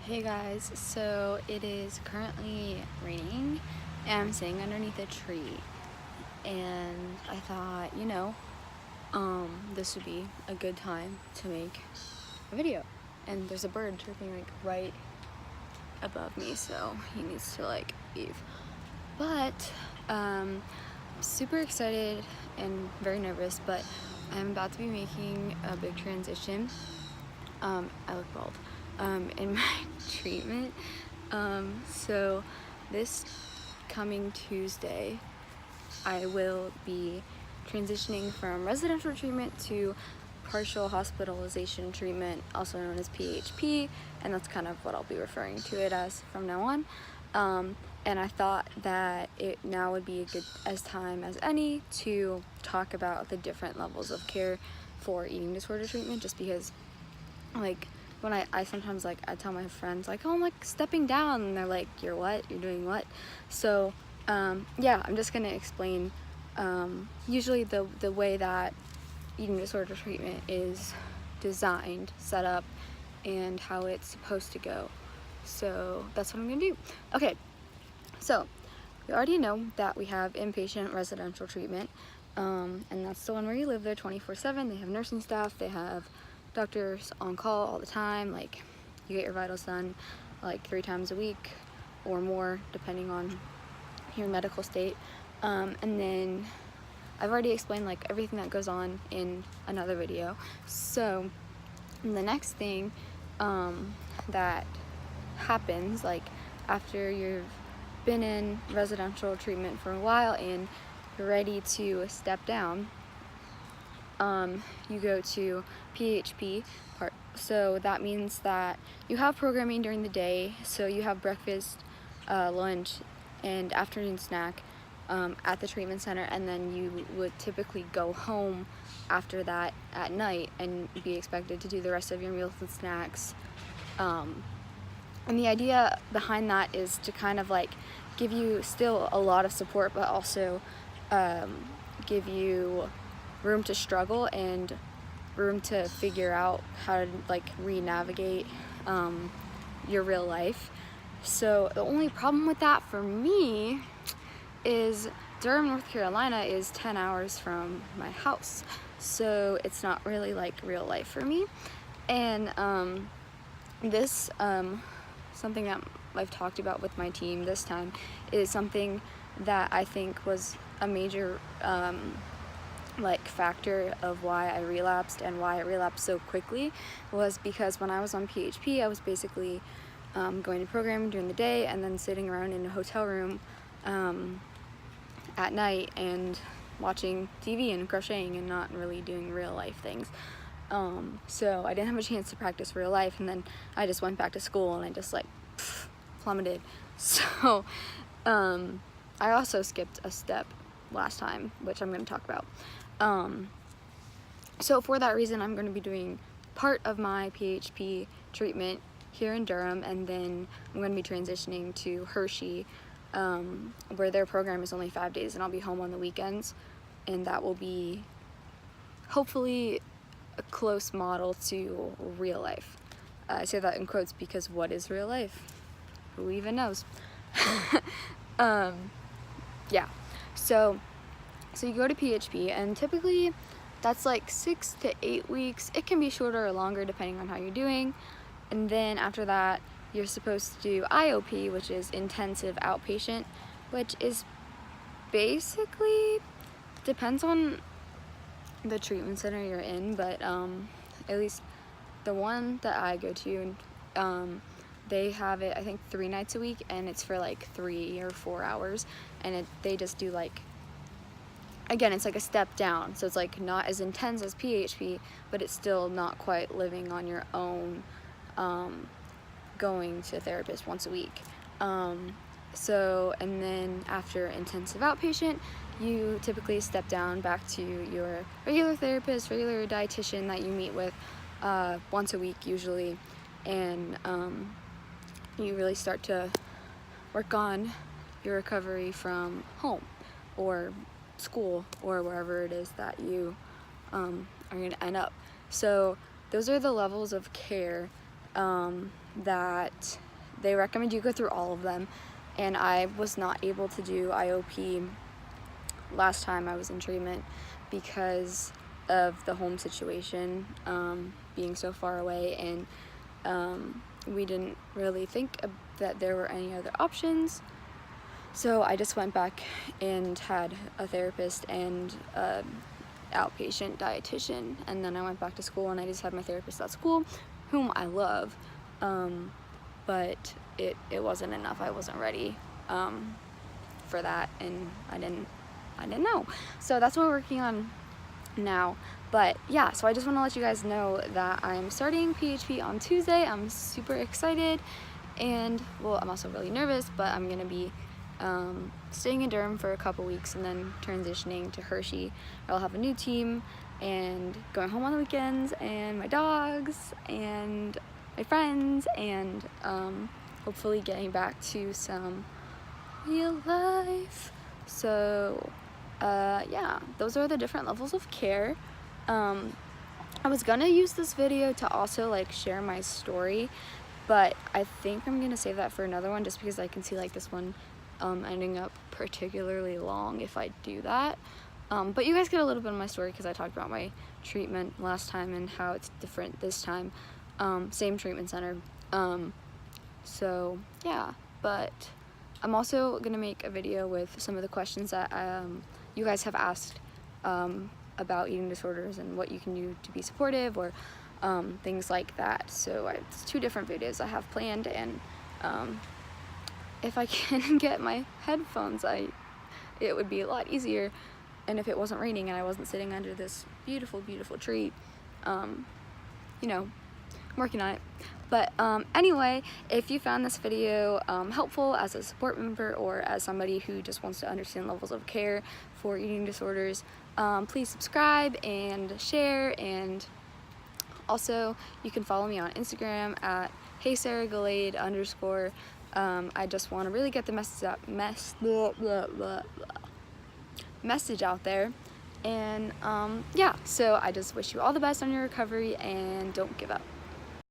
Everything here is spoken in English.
Hey guys, so it is currently raining and I'm sitting underneath a tree, and I thought, this would be a good time to make a video. And there's a bird chirping like right above me, so he needs to like leave. But I'm super excited and very nervous, but I'm about to be making a big transition. I look bald. In my treatment. So this coming Tuesday, I will be transitioning from residential treatment to partial hospitalization treatment, also known as PHP, and that's kind of what I'll be referring to it as from now on. And I thought that it now would be a good time as any to talk about the different levels of care for eating disorder treatment, just because like when I sometimes I tell my friends like, oh, I'm like stepping down, and they're like, you're what? You're doing what? So yeah, I'm just gonna explain usually the way that eating disorder treatment is designed, set up, and how it's supposed to go. So that's what I'm gonna do. Okay, so we already know that we have inpatient residential treatment, and that's the one where you live there 24/7. They have nursing staff, they have doctors on call all the time. Like, you get your vitals done like 3 times a week or more depending on your medical state. And then I've already explained like everything that goes on in another video. So the next thing that happens, like after you've been in residential treatment for a while and you're ready to step down, you go to PHP part. So that means that you have programming during the day. So you have breakfast, lunch, and afternoon snack at the treatment center, and then you would typically go home after that at night and be expected to do the rest of your meals and snacks. And the idea behind that is to kind of like give you still a lot of support, but also give you room to struggle and room to figure out how to like re-navigate your real life. So the only problem with that for me is Durham, North Carolina is 10 hours from my house, so it's not really like real life for me. And this something that I've talked about with my team this time is something that I think was a major like factor of why I relapsed and why I relapsed so quickly, was because when I was on PHP, I was basically going to programming during the day and then sitting around in a hotel room at night and watching TV and crocheting and not really doing real life things. So I didn't have a chance to practice real life, and then I just went back to school and I just like plummeted. So I also skipped a step last time, which I'm going to talk about. So for that reason, I'm going to be doing part of my PHP treatment here in Durham, and then I'm going to be transitioning to Hershey, where their program is only 5 days, and I'll be home on the weekends, and that will be hopefully a close model to real life. I say that in quotes because what is real life? Who even knows? Yeah, so you go to PHP, and typically that's like 6 to 8 weeks. It can be shorter or longer depending on how you're doing. And then after that, you're supposed to do IOP, which is intensive outpatient, which is basically, depends on the treatment center you're in, but at least the one that I go to, they have it I think 3 nights a week, and it's for like 3 or 4 hours, and they just do like, again, it's like a step down, so it's like not as intense as PHP, but it's still not quite living on your own, going to a therapist once a week. So, and then after intensive outpatient, you typically step down back to your regular therapist, regular dietitian that you meet with once a week usually, and you really start to work on your recovery from home or school or wherever it is that you are going to end up. So those are the levels of care that they recommend you go through all of them, and I was not able to do IOP last time I was in treatment because of the home situation, being so far away, and we didn't really think that there were any other options. So I just went back and had a therapist and outpatient dietitian, and then I went back to school and I just had my therapist at school, whom I love, but it wasn't enough. I wasn't ready for that, and I didn't know. So that's what we're working on now. But yeah, so I just want to let you guys know that I'm starting PHP on Tuesday. I'm super excited, and well, I'm also really nervous, but I'm gonna be staying in Durham for a couple weeks and then transitioning to Hershey. I'll have a new team and going home on the weekends, and my dogs and my friends, and hopefully getting back to some real life. So yeah, those are the different levels of care. I was gonna use this video to also like share my story, but I think I'm gonna save that for another one, just because I can see like this one ending up particularly long if I do that. But you guys get a little bit of my story because I talked about my treatment last time and how it's different this time. Same treatment center. So yeah, but I'm also gonna make a video with some of the questions that you guys have asked about eating disorders and what you can do to be supportive, or things like that. So it's 2 different videos I have planned, and if I can get my headphones, it would be a lot easier, and if it wasn't raining and I wasn't sitting under this beautiful, beautiful tree, you know, I'm working on it. But anyway, if you found this video helpful as a support member or as somebody who just wants to understand levels of care for eating disorders, please subscribe and share, and also you can follow me on Instagram at heysarahgalade_. I just want to really get the message out there, and yeah, so I just wish you all the best on your recovery, and don't give up.